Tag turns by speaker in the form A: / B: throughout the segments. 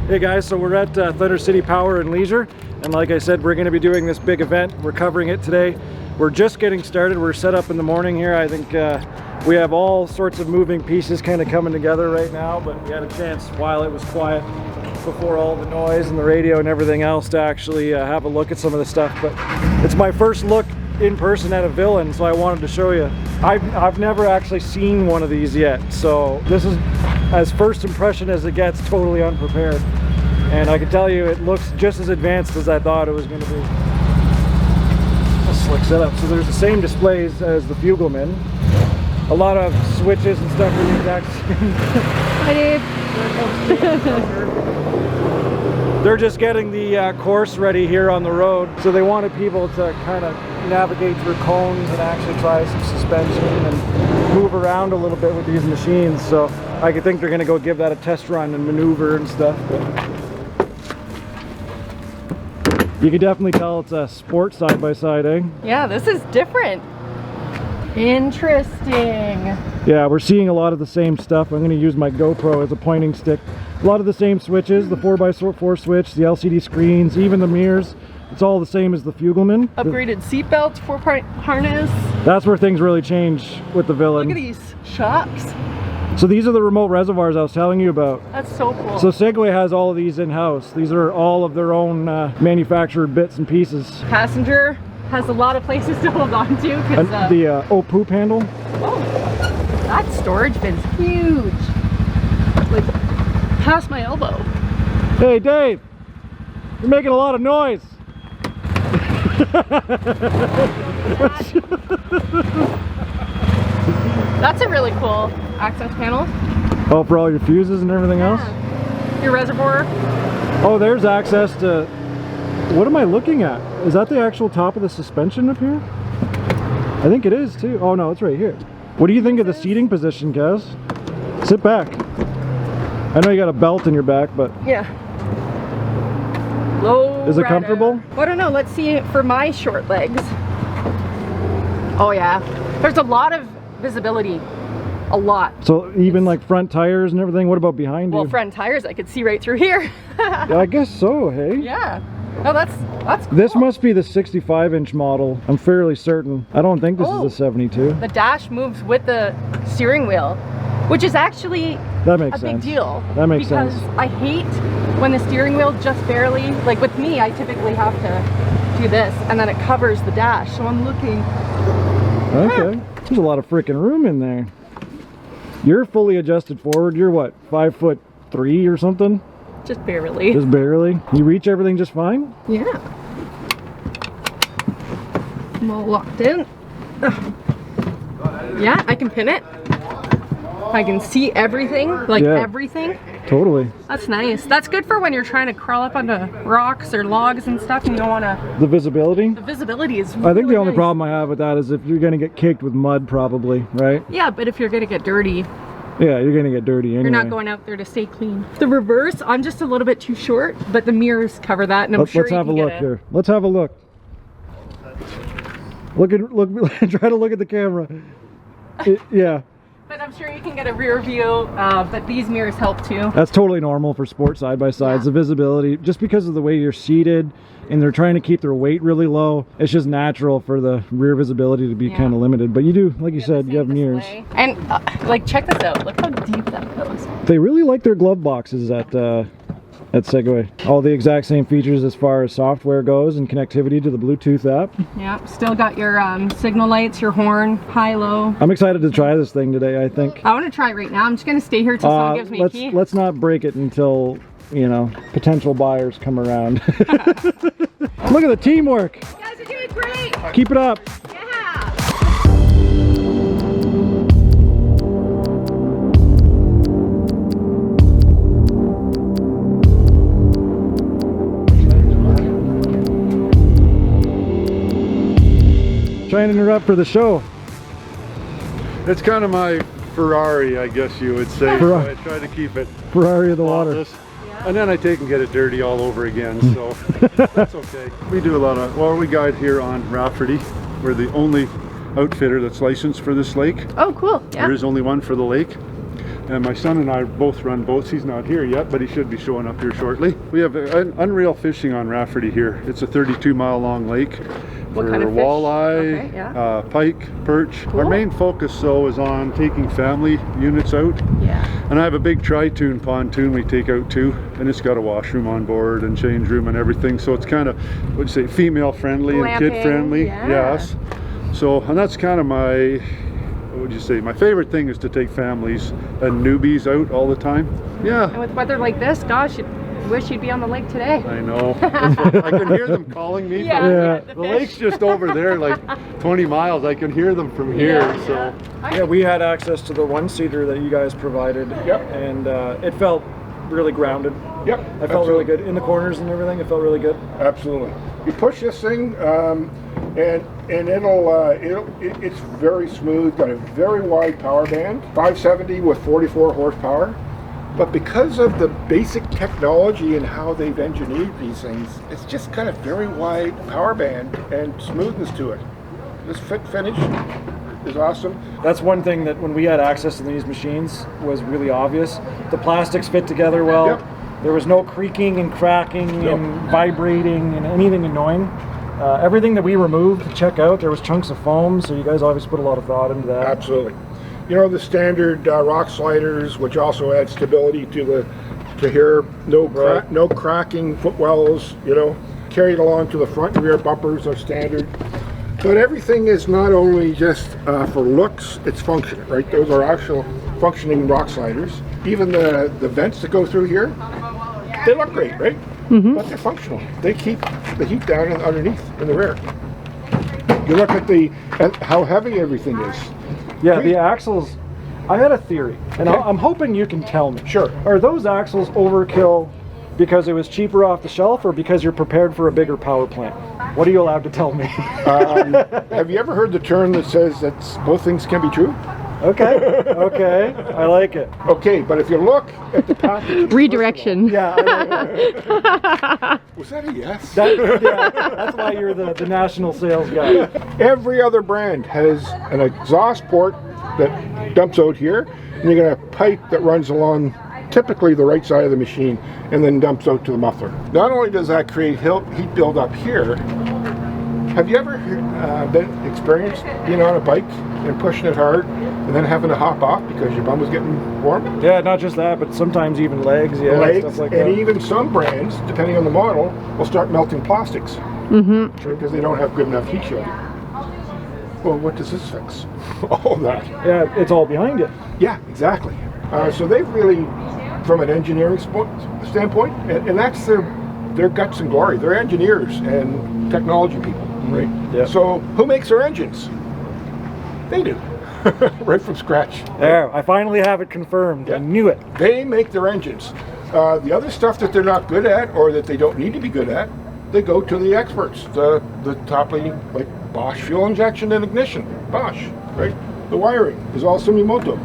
A: Hey guys, so we're at Thunder City Power and Leisure, and like I said, we're going to be doing this big event. We're covering it today. We're just getting started. We're set up in the morning here. I think we have all sorts of moving pieces kind of coming together right now, but we had a chance while it was quiet before all the noise and the radio and everything else to actually have a look at some of the stuff. But it's my first look in person at a Villain, so I wanted to show you. I've never actually seen one of these yet, so this is as first impression as it gets, totally unprepared. And I can tell you it looks just as advanced as I thought it was going to be. A slick setup. So there's the same displays as the Fugleman. A lot of switches and stuff in the exact same. Hi Dave. They're just getting the course ready here on the road. So they wanted people to kind of navigate through cones and actually try some suspension and move around a little bit with these machines. So I think they're going to go give that a test run and maneuver and stuff. But you can definitely tell it's a sport side-by-side, eh?
B: Yeah, this is different. Interesting.
A: Yeah, we're seeing a lot of the same stuff. I'm going to use my GoPro as a pointing stick. A lot of the same switches, the 4x4 switch, the LCD screens, even the mirrors. It's all the same as the Fugleman.
B: Upgraded seat belts, 4-point harness.
A: That's where things really change with the Villain.
B: Look at these shocks.
A: So these are the remote reservoirs I was telling you about.
B: That's so cool.
A: So Segway has all of these in-house. These are all of their own manufactured bits and pieces.
B: Passenger has a lot of places to hold on to.
A: The poop handle.
B: Oh, that storage bin's huge. Like past my elbow.
A: Hey Dave, you're making a lot of noise.
B: That's a really cool access panel.
A: Oh, for all your fuses and everything else?
B: Your reservoir.
A: Oh, there's access to... What am I looking at? Is that the actual top of the suspension up here? I think it is too. Oh no, it's right here. What do you think of the seating position, Kaz? Sit back. I know you got a belt in your back, but...
B: Yeah. Low
A: Is it comfortable?
B: Well, I don't know. Let's see it for my short legs. Oh yeah. There's a lot of visibility. A lot.
A: So even like front tires and everything? What about behind you?
B: Well, front tires I could see right through here.
A: Yeah, I guess so, hey?
B: Yeah. Oh, that's cool.
A: This must be the 65-inch model. I'm fairly certain. I don't think this is the 72.
B: The dash moves with the steering wheel, which is actually
A: that makes
B: a
A: sense.
B: big deal.
A: That makes
B: because
A: sense.
B: I hate when the steering wheel just barely, like with me, I typically have to do this and then it covers the dash. So I'm looking.
A: Okay. There's a lot of freaking room in there. You're fully adjusted forward. You're what, 5'3" or something?
B: Just barely.
A: Just barely. You reach everything just fine?
B: Yeah. I'm all locked in. Yeah, I can pin it. I can see everything, like everything.
A: Totally.
B: That's nice. That's good for when you're trying to crawl up onto rocks or logs and stuff and you don't want to...
A: The visibility?
B: The visibility is really
A: I think the only
B: nice.
A: problem I have with that is if you're going to get caked with mud probably, right?
B: Yeah, but if you're going to get dirty...
A: Yeah, you're going to get dirty anyway.
B: You're not going out there to stay clean. The reverse, I'm just a little bit too short, but the mirrors cover that and I'm sure
A: let's have a look here. Let's have a look. Look, try to look at the camera. Yeah.
B: But I'm sure you can get a rear view, but these mirrors help too.
A: That's totally normal for sport side-by-sides.
B: Yeah.
A: The visibility, just because of the way you're seated and they're trying to keep their weight really low, it's just natural for the rear visibility to be kind of limited. But you do, like you said, you have mirrors.
B: And like, check this out. Look how deep that goes.
A: They really like their glove boxes at Segway. All the exact same features as far as software goes and connectivity to the Bluetooth app.
B: Yeah, still got your signal lights, your horn, high, low.
A: I'm excited to try this thing today, I think.
B: I want to try it right now. I'm just going to stay here till someone gives me a key.
A: Let's not break it until, you know, potential buyers come around. Look at the teamwork.
B: You guys are doing great.
A: Keep it up.
B: Yeah.
A: Trying to interrupt for the show.
C: It's kind of my Ferrari, I guess you would say. So I try to keep it
A: Ferrari of the water.
C: Yeah. And then I take and get it dirty all over again, so that's okay. We do a lot of, well, we guide here on Rafferty. We're the only outfitter that's licensed for this lake.
B: Oh, cool. Yeah.
C: There is only one for the lake. And my son and I both run boats. He's not here yet, but he should be showing up here shortly. We have unreal fishing on Rafferty here. It's a 32-mile long lake.
B: What kind of fish?
C: Walleye,
B: Okay, yeah.
C: pike, perch.
B: Cool.
C: Our main focus though is on taking family units out.
B: Yeah.
C: And I have a big tri-tune pontoon we take out too, and it's got a washroom on board and change room and everything. So it's kind of, what'd you say, female friendly and kid friendly.
B: Yeah.
C: Yes. So, and that's kind of my, what would you say, my favorite thing is to take families and newbies out all the time. Yeah.
B: And with weather like this, gosh, you wish you'd be on the lake today.
C: I know. I can hear them calling me.
B: Yeah,
C: The lake's just over there, like 20 miles. I can hear them from here. So.
A: Yeah, we had access to the one-seater that you guys provided.
C: Yep.
A: And it felt really grounded.
C: Yep.
A: I felt really good in the corners and everything. It felt really good.
D: Absolutely. You push this thing, and it's very smooth. Got a very wide power band, 570 with 44 horsepower. But because of the basic technology and how they've engineered these things, it's just got a very wide power band and smoothness to it. This fit finish is awesome.
A: That's one thing that when we had access to these machines was really obvious. The plastics fit together well.
D: Yep.
A: There was no creaking and cracking
D: Nope.
A: and vibrating and anything annoying. Everything that we removed to check out, there was chunks of foam, so you guys obviously put a lot of thought into that.
D: Absolutely. You know, the standard rock sliders, which also add stability to here. No cracking footwells. You know, carried along to the front and rear bumpers are standard. But everything is not only just for looks; it's function, right? Those are actual functioning rock sliders. Even the vents that go through here, they look great, right?
B: Mm-hmm.
D: But they're functional. They keep the heat down underneath in the rear. You look at how heavy everything is.
A: Yeah, the axles, I had a theory, and
D: Okay.
A: I'm hoping you can tell me.
D: Sure.
A: Are those axles overkill because it was cheaper off the shelf or because you're prepared for a bigger power plant? What are you allowed to tell me?
D: Have you ever heard the term that says that both things can be true?
A: Okay, okay, I like it.
D: Okay, but if you look at the package...
B: Redirection.
A: Yeah,
D: Was that a yes?
A: that's why you're the national sales guy.
D: Every other brand has an exhaust port that dumps out here, and you got a pipe that runs along typically the right side of the machine and then dumps out to the muffler. Not only does that create heat buildup here, have you ever been experienced being on a bike and pushing it hard and then having to hop off because your bum was getting warm?
A: Yeah, not just that, but sometimes even legs, yeah,
D: Legs,
A: stuff like
D: and
A: that.
D: even some brands, depending on the model, will start melting plastics because they don't have good enough heat shielding. Well, what does this fix? All that.
A: Yeah, it's all behind it.
D: Yeah, exactly. So they've really, from an engineering standpoint, and that's their guts and glory. They're engineers and technology people, right?
A: Yeah.
D: So who makes their engines? They do, right from scratch.
A: There, I finally have it confirmed.
D: Yeah.
A: I knew it.
D: They make their engines. The other stuff that they're not good at or that they don't need to be good at, they go to the experts, the top leading, like Bosch fuel injection and ignition, Bosch, right? The wiring is all Sumimoto.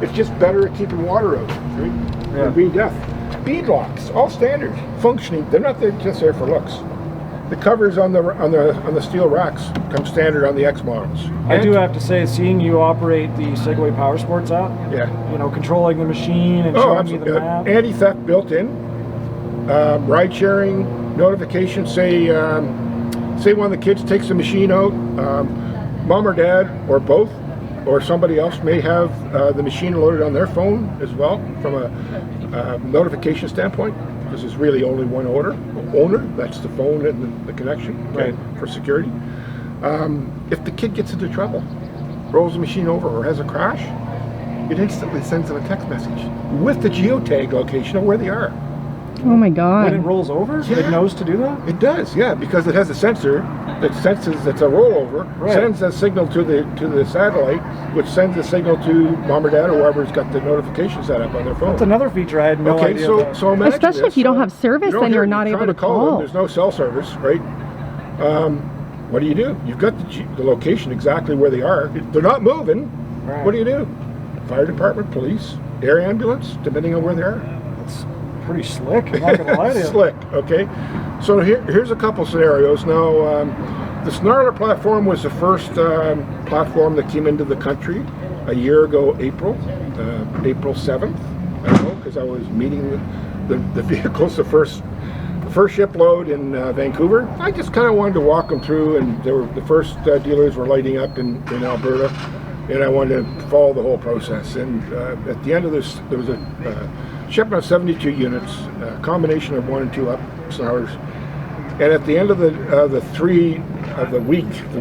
D: It's just better at keeping water out, right?
A: Yeah.
D: And being deaf. Bead locks, all standard, functioning. They're not there just there for looks. The covers on the steel racks come standard on the X models.
A: I do have to say, seeing you operate the Segway Powersports app,
D: Yeah.
A: you know, controlling the machine and
D: Oh,
A: showing me the
D: absolutely.
A: map.
D: Anti-theft built in. Ride sharing notifications. Say one of the kids takes the machine out. Mom or dad or both or somebody else may have the machine loaded on their phone as well from a notification standpoint, because there's really only one owner. That's the phone and the connection, okay, for security. If the kid gets into trouble, rolls the machine over or has a crash, it instantly sends them a text message with the geotag location of where they are.
B: Oh my God.
A: When it rolls over,
D: Yeah.
A: it knows to do that?
D: It does, yeah, because it has a sensor that senses it's a rollover,
A: Right.
D: sends a signal to the satellite, which sends a signal to mom or dad or whoever's got the notification set up on their phone.
A: That's another feature I had no
D: Okay,
A: idea
D: so
A: about.
D: so imagine
B: Especially
D: this.
B: if you don't have service, then you're not able
D: trying
B: to
D: them.
B: call.
D: There's no cell service, right? What do? You've got the location exactly where they are. They're not moving.
A: Right.
D: What do? Fire department, police, air ambulance, depending on where they are.
A: That's pretty slick, I'm not gonna lie to you.
D: Slick, okay? So here's a couple scenarios. Now, the Snarler platform was the first platform that came into the country a year ago, April. April 7th. I don't know, because I was meeting the vehicles, the first shipload in Vancouver. I just kind of wanted to walk them through, and the first dealers were lighting up in Alberta, and I wanted to follow the whole process. And at the end of this, there was a shipment of 72 units, a combination of 1 and 2 up Snarlers. And at the end of the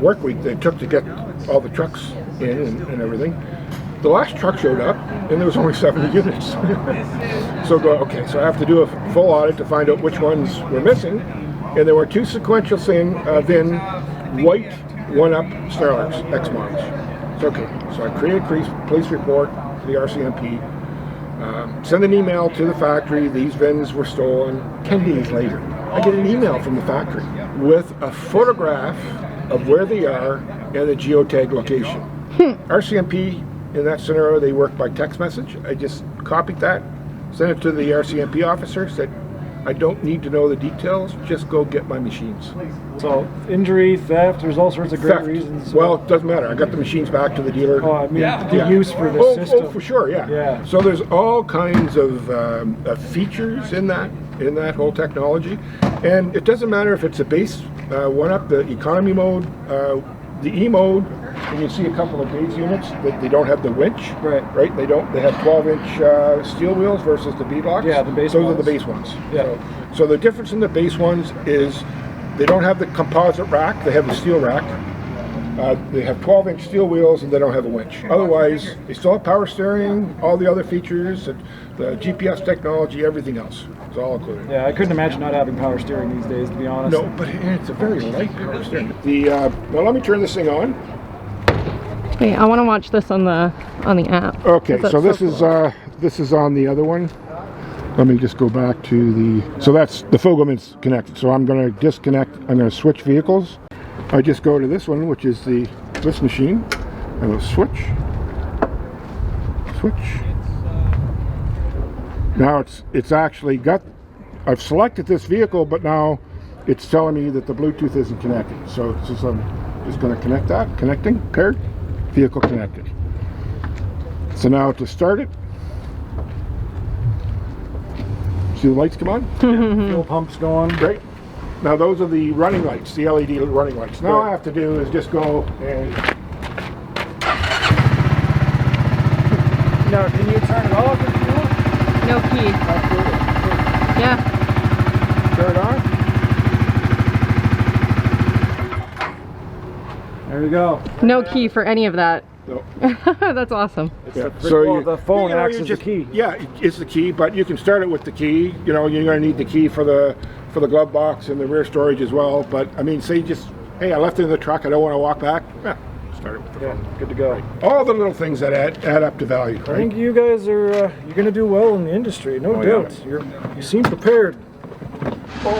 D: work week they took to get all the trucks in and everything, the last truck showed up and there was only 70 units. So I have to do a full audit to find out which ones were missing. And there were 2 sequential VIN white 1-up Snarlers, X models. So I create a police report to the RCMP, send an email to the factory, these VINs were stolen. 10 days later, I get an email from the factory with a photograph of where they are and the geotag location. RCMP, in that scenario, they work by text message. I just copied that, sent it to the RCMP officer, said, I don't need to know the details, just go get my machines.
A: So injury, theft, there's all sorts of great reasons.
D: Well, it doesn't matter. I got the machines back to the dealer.
A: Oh, I mean, the use for the system.
D: Oh, for sure, yeah. So there's all kinds of features in that whole technology. And it doesn't matter if it's a base 1-up, the economy mode, the E mode, and you see a couple of base units that they don't have the winch. Right? They have 12-inch steel wheels versus the beadlocks.
A: Yeah, the base
D: Those
A: ones.
D: are the base ones.
A: Yeah.
D: So the difference in the base ones is they don't have the composite rack, they have the steel rack. They have 12-inch steel wheels and they don't have a winch. Otherwise, they still have power steering, all the other features, the GPS technology, everything else. It's all included.
A: Yeah, I couldn't imagine not having power steering these days, to be honest.
D: No, but it's a very light power steering. Now let me turn this thing on.
B: Wait, I want to watch this on the app.
D: Okay, so this is on the other one. Let me just go back to so that's the Fogelman's connected. So I'm going to disconnect. I'm going to switch vehicles. I just go to this one, which is this machine. I will switch. Now it's actually got. I've selected this vehicle, but now it's telling me that the Bluetooth isn't connected. So I'm just going to connect that. Connecting. Paired. Vehicle connected. So now to start it. See the lights come on?
A: Fuel pump's going.
D: Great. Now those are the running lights, the LED running lights. Now all I have to do is just go and...
A: Now, can you turn it off if you want?
B: No key. Yeah.
D: Turn it on.
A: There you go.
B: No key for any of that.
D: No.
B: That's awesome.
A: The phone acts as the key.
D: Yeah, it's the key, but you can start it with the key. You know, you're going to need the key for the glove box and the rear storage as well. But I mean, say hey, I left it in the truck. I don't want to walk back. Yeah, start it with the phone.
A: Good to go.
D: Right. All the little things that add up to value. Right?
A: I think you guys are you're going to do well in the industry, no doubt.
D: Yeah.
A: You seem prepared.
E: So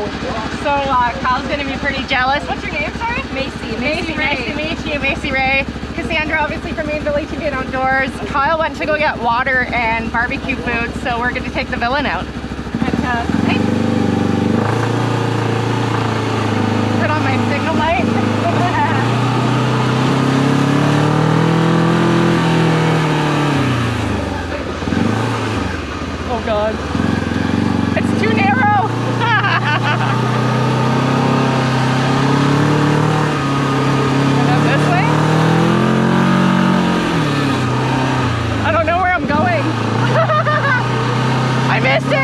E: Kyle's going to be pretty jealous. What's your name, sorry? Macy. Macy, nice to meet you. Macy Ray. Cassandra, obviously from Mainville UTV and Outdoors. Kyle went to go get water and barbecue food, so we're going to take the Villain out. And, put on my signal light. Oh God. It's too narrow. This way? I don't know where I'm going. I missed it!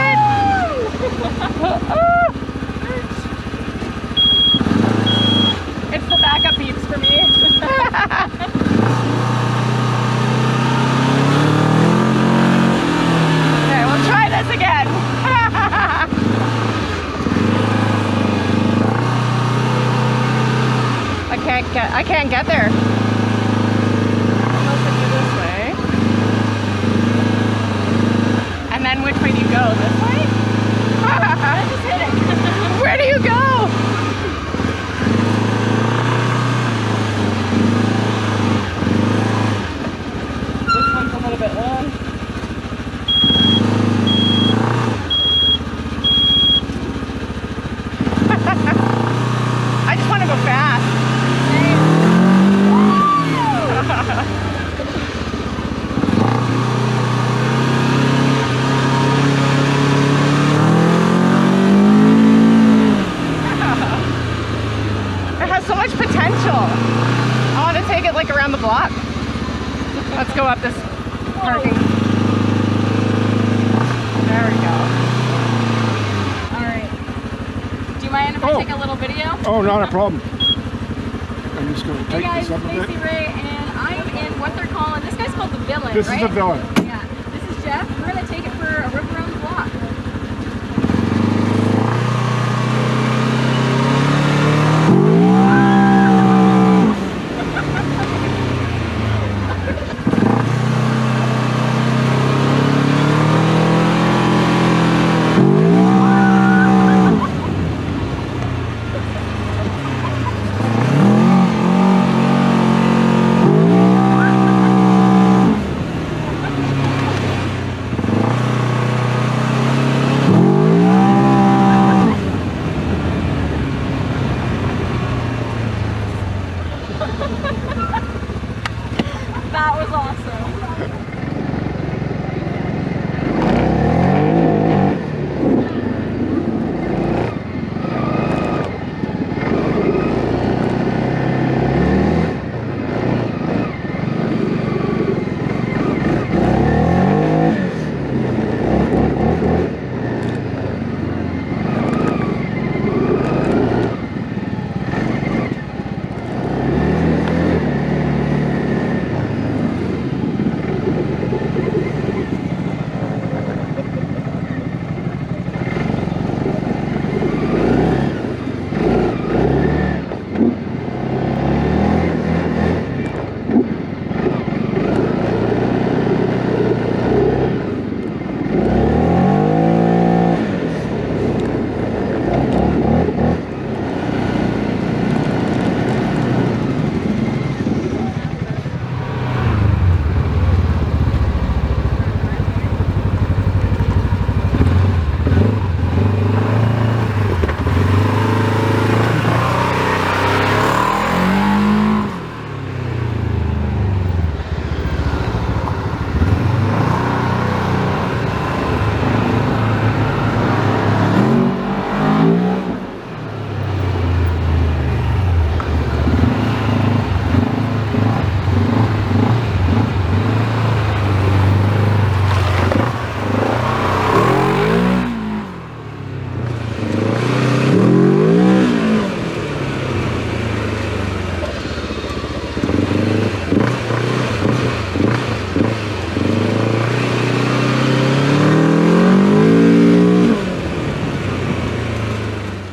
E: It's the backup beeps for me. Okay, we'll try this again. I can't get there. Unless I do this way. And then which way do you go? This way? I just hit it. Where do you go? This one's a little bit long. I just want to go fast.
D: Oh, not a problem. I'm just going to
E: Hey
D: take
E: guys,
D: this up a bit.
E: Macy Ray, and I am in what they're calling, this guy's called the Villain,
D: This
E: right?
D: is the Villain.
E: Yeah, this is Jeff. We're going to take it for a rip around the block. That was awesome.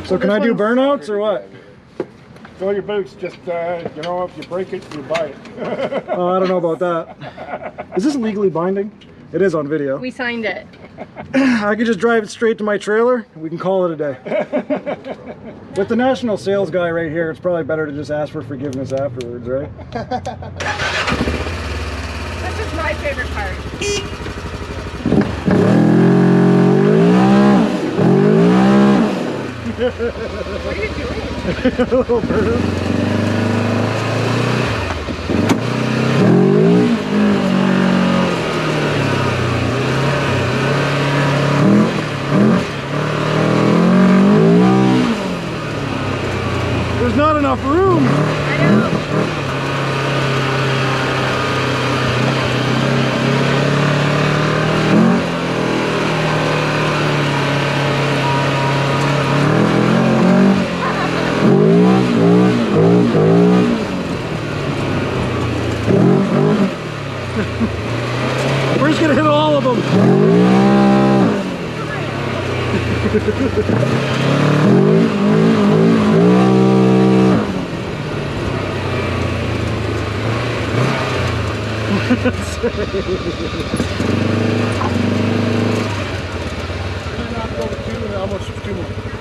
A: So can I do burnouts or what?
D: Fill your boots. Just, you know, if you break it, you buy it.
A: Oh, I don't know about that. Is this legally binding? It is on video.
B: We signed it.
A: I could just drive it straight to my trailer. We can call it a day. With the national sales guy right here, it's probably better to just ask for forgiveness afterwards, right?
B: This is my favorite part. What are you doing?
A: A little burn. There's not enough room.
B: I know.
A: We're just gonna hit all of them.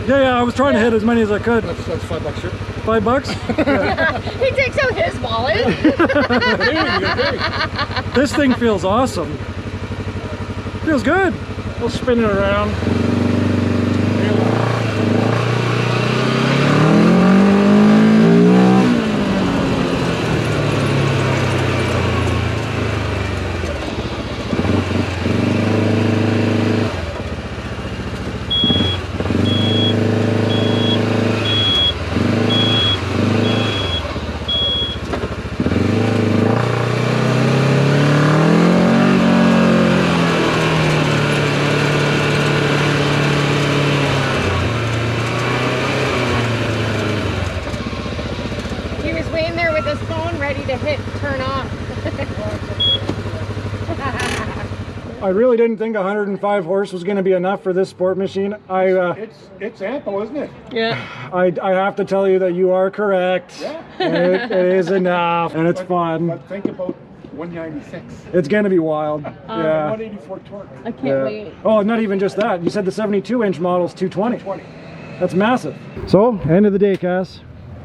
A: Yeah, I was trying to hit as many as I could.
D: That's $5 shirt.
A: $5?
B: He takes out his wallet.
A: This thing feels awesome. Feels good. We'll spin it around.
B: to hit turn off.
A: I really didn't think 105 horse was going to be enough for this sport machine.
D: It's ample, isn't it?
B: Yeah.
A: I have to tell you that you are correct.
D: Yeah.
A: It is enough, and it's fun.
D: But think about 196.
A: It's going to be wild. Yeah.
D: 184 torque.
B: I can't wait.
A: Oh, not even just that. You said the 72-inch model's 220.
D: 20.
A: That's massive. So, end of the day, Cass.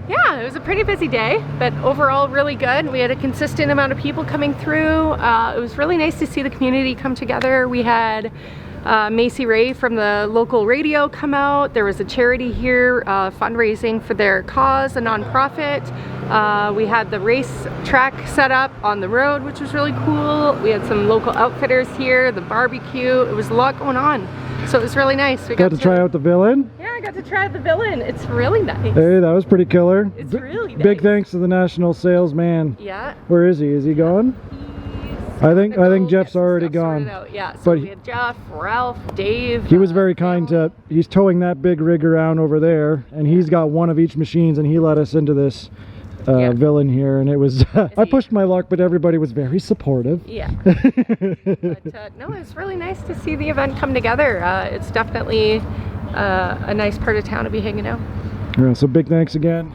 B: Yeah, it was a pretty busy day, but overall really good. We had a consistent amount of people coming through. It was really nice to see the community come together. We had Macy Ray from the local radio come out. There was a charity here fundraising for their cause, a nonprofit. We had the race track set up on the road, which was really cool. We had some local outfitters here, the barbecue. It was a lot going on. So it was really nice. We
A: got to try out the Villain.
B: Yeah, I got to try the Villain. It's really nice.
A: Hey, that was pretty killer.
B: It's really nice.
A: Big thanks to the national salesman.
B: Yeah.
A: Where is he? Is he gone? I think Jeff's already gone.
B: Yeah, so
A: But
B: we had Jeff, Ralph, Dave.
A: He was very kind to, he's towing that big rig around over there, and he's got one of each machines, and he let us into this Villain here, and it was, I pushed my luck, but everybody was very supportive.
B: Yeah. But no, it's really nice to see the event come together. It's definitely a nice part of town to be hanging out.
A: Yeah, so big thanks again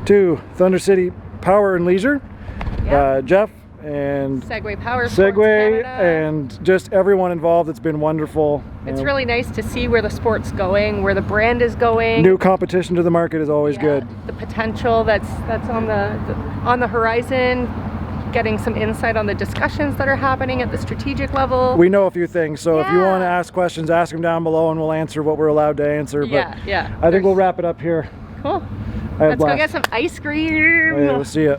A: to Thunder City Power and Leisure, Jeff, and
B: Segway Powersports
A: Segway,
B: Canada.
A: and just everyone involved. It's been wonderful.
B: It's really nice to see where the sport's going, where the brand is going.
A: New competition to the market is always good.
B: The potential that's on the horizon. Getting some insight on the discussions that are happening at the strategic level.
A: We know a few things, so if you want to ask questions, ask them down below, and we'll answer what we're allowed to answer.
B: Yeah.
A: I think we'll wrap it up here.
B: Cool.
A: Let's
B: Let's go get some ice cream.
A: We'll see ya.